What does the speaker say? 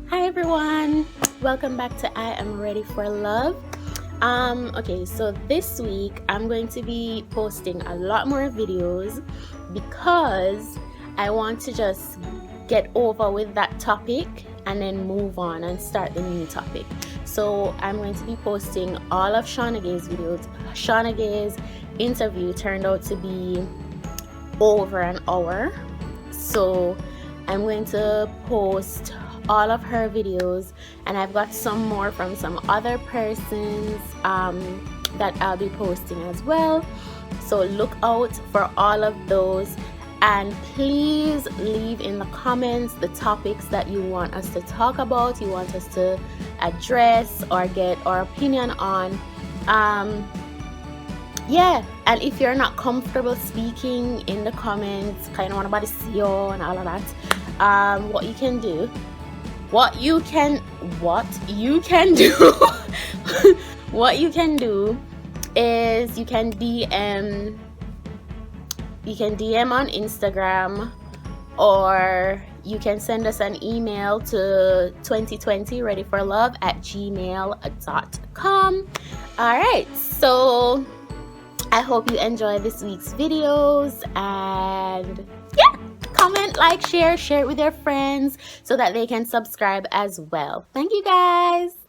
Hi everyone, welcome back to I Am Ready for Love. Okay, so this week I'm going to be posting a lot more videos because I want to just get over with that topic and then move on and start the new topic. So I'm going to be posting all of Shauna-Gaye's videos. Shauna-Gaye's interview turned out to be over an hour, so I'm going to post all of her videos, and I've got some more from some other persons that I'll be posting as well. So look out for all of those, and please leave in the comments the topics that you want us to talk about, you want us to address or get our opinion on. Yeah, and if you're not comfortable speaking in the comments, kind of want nobody see you and all of that, what you can do what you can do is you can DM on Instagram, or you can send us an email to 2020readyforlove@gmail.com. all right, so I hope you enjoy this week's videos, and yeah, comment, like, share it with your friends so that they can subscribe as well. Thank you guys.